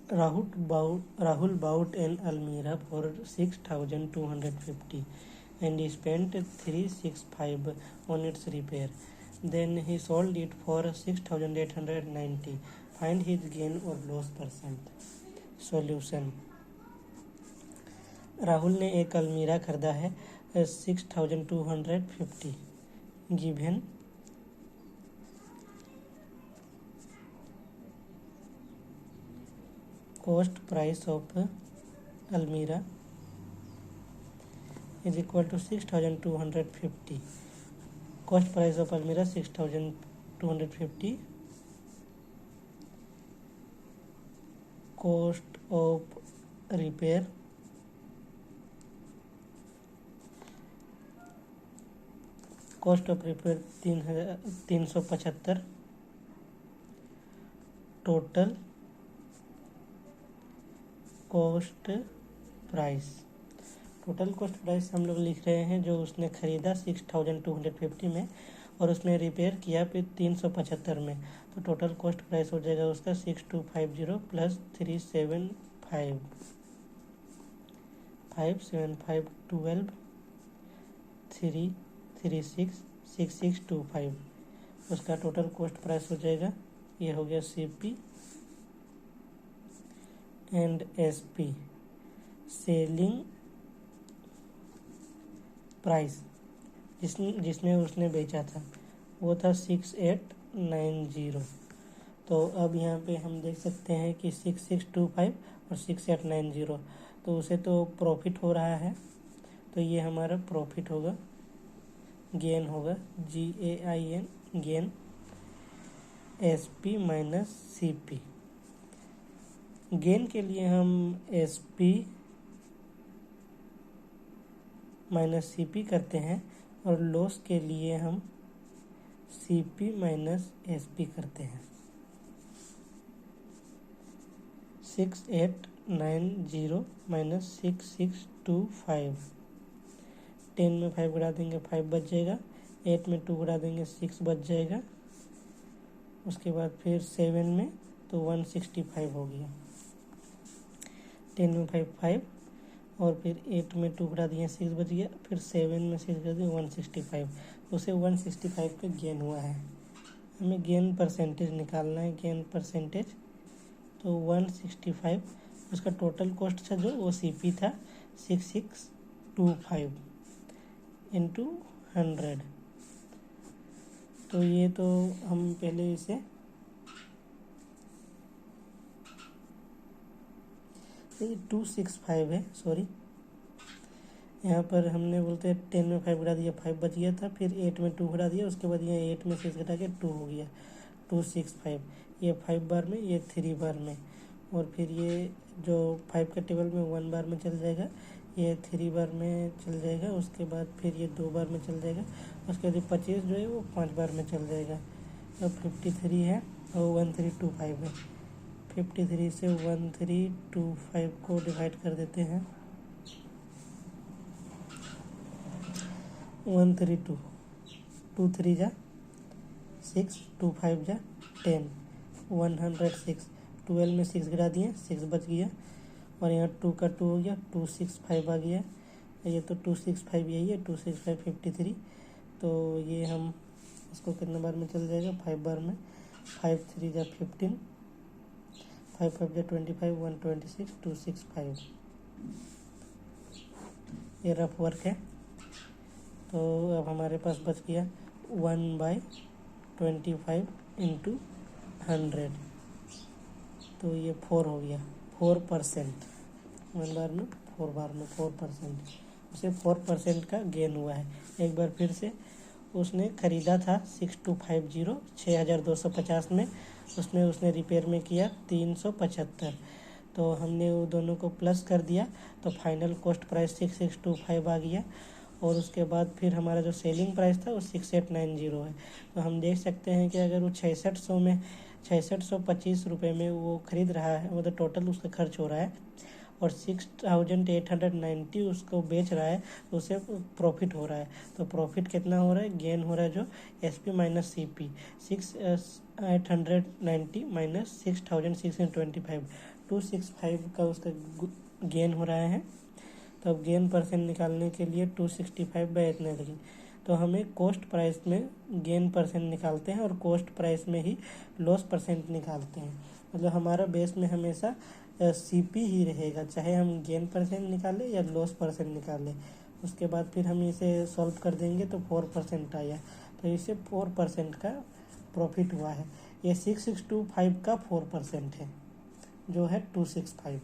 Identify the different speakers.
Speaker 1: Rahul bought an Almirah for 6,250 and he spent 365 on its repair. Then he sold it for 6,890. Find his gain or loss percent. Solution. Rahul ने एक अलमीरा खरीदा है 6,250 given cost price of Almirah is equal to 6,250. Cost price of Almirah 6,250. Cost of repair cost of repair 375. Total cost price हम लोग लिख रहे हैं जो उसने ख़रीदा 6,250 में और उसने रिपेयर किया फिर 375 में, तो टोटल कॉस्ट प्राइस हो जाएगा उसका 6,250 प्लस 375 575 12 336 6625 उसका टोटल कॉस्ट प्राइस हो जाएगा। ये हो गया CP and SP selling price जिसमें उसने बेचा था वो था 6890। तो अब यहाँ पे हम देख सकते हैं कि 6625 और 6890, तो उसे तो प्रॉफिट हो रहा है, तो ये हमारा प्रॉफिट होगा, गेन होगा GAIN gain SP minus CP। Gain के लिए हम SP माइनस CP करते हैं और लॉस के लिए हम CP माइनस SP करते हैं। 6890 माइनस 6625, 10 में 5 गुणा देंगे 5 बच जाएगा, 8 में 2 गुणा देंगे 6 बच जाएगा, उसके बाद फिर 7 में तो 165 हो गया, 10 में 5 5 और फिर 8 में 2 गुणा दिए 6 बच गया, फिर 7 में 6 कर दिए 165, उसे 165 का गेन हुआ है। हमें गेन परसेंटेज निकालना है, गेन परसेंटेज, तो 165 उसका टोटल कॉस्ट था जो वो CP था 6625 इंटू 100। तो ये तो हम पहले इसे 265 है, सॉरी, यहाँ पर हमने बोलते हैं 10 में 5 गुणा दिया 5 बच गया था, फिर 8 में 2 गुणा दिया, उसके बाद ये 8 में 6 घटा के 2 हो गया, 265, ये 5 बार में, ये 3 बार में, और फिर ये जो 5 का टेबल में 1 बार में चल जाएगा, ये 3 बार में चल जाएगा, उसके बाद फिर ये 2 बार में चल जाएगा, उसके बाद 25 जो है वो 5 बार में चल जाएगा। तो 53 है और 1325 है, 53 से 1325 को डिवाइड कर देते हैं, 132, 2 3 जा 6, 2 5 जा 10, 106, 12 में 6 गिरा दिए 6 बच गया, और यहाँ 2 का 2 हो गया, 265 आ गया, ये तो 265 यही है, 265 53, तो ये हम इसको कितने बार में चल जाएगा 5 बार में, 5 3 जा 15, 5 5 जा 25, 126, 265, ये रफ वर्क है। तो अब हमारे पास बच गया 1/25 इंटू 100, तो ये 4 हो गया, 4%, 1 बार में 4 बार में 4%, उसे 4% का गेन हुआ है। एक बार फिर से उसने ख़रीदा था 6250 में, उसने रिपेयर में किया 375, तो हमने वो दोनों को प्लस कर दिया, तो फाइनल कॉस्ट प्राइस 6625 आ गया, और उसके बाद फिर हमारा जो सेलिंग प्राइस था वो 6890 है। तो हम देख सकते हैं कि अगर वो 6625 रुपये में वो ख़रीद रहा है, मतलब टोटल उसका खर्च हो रहा है, और 6890 उसको बेच रहा है, तो उसे प्रॉफिट हो रहा है। तो प्रॉफिट कितना हो रहा है, गेन हो रहा है जो SP माइनस CP 6890 माइनस 6625 265 का उसका गेन हो रहा है। तो अब गेन परसेंट निकालने के लिए 265/इतने लिखें। तो हमें कॉस्ट प्राइस में गेन परसेंट निकालते हैं और कॉस्ट प्राइस में ही लॉस परसेंट निकालते हैं। मतलब हमारा बेस में हमेशा CP ही रहेगा, चाहे हम गेन परसेंट निकालें या लॉस परसेंट निकालें। उसके बाद फिर हम इसे सॉल्व कर देंगे तो 4% आया। तो इसे 4% का प्रॉफिट हुआ है। ये 6625 का 4% है, जो है 265।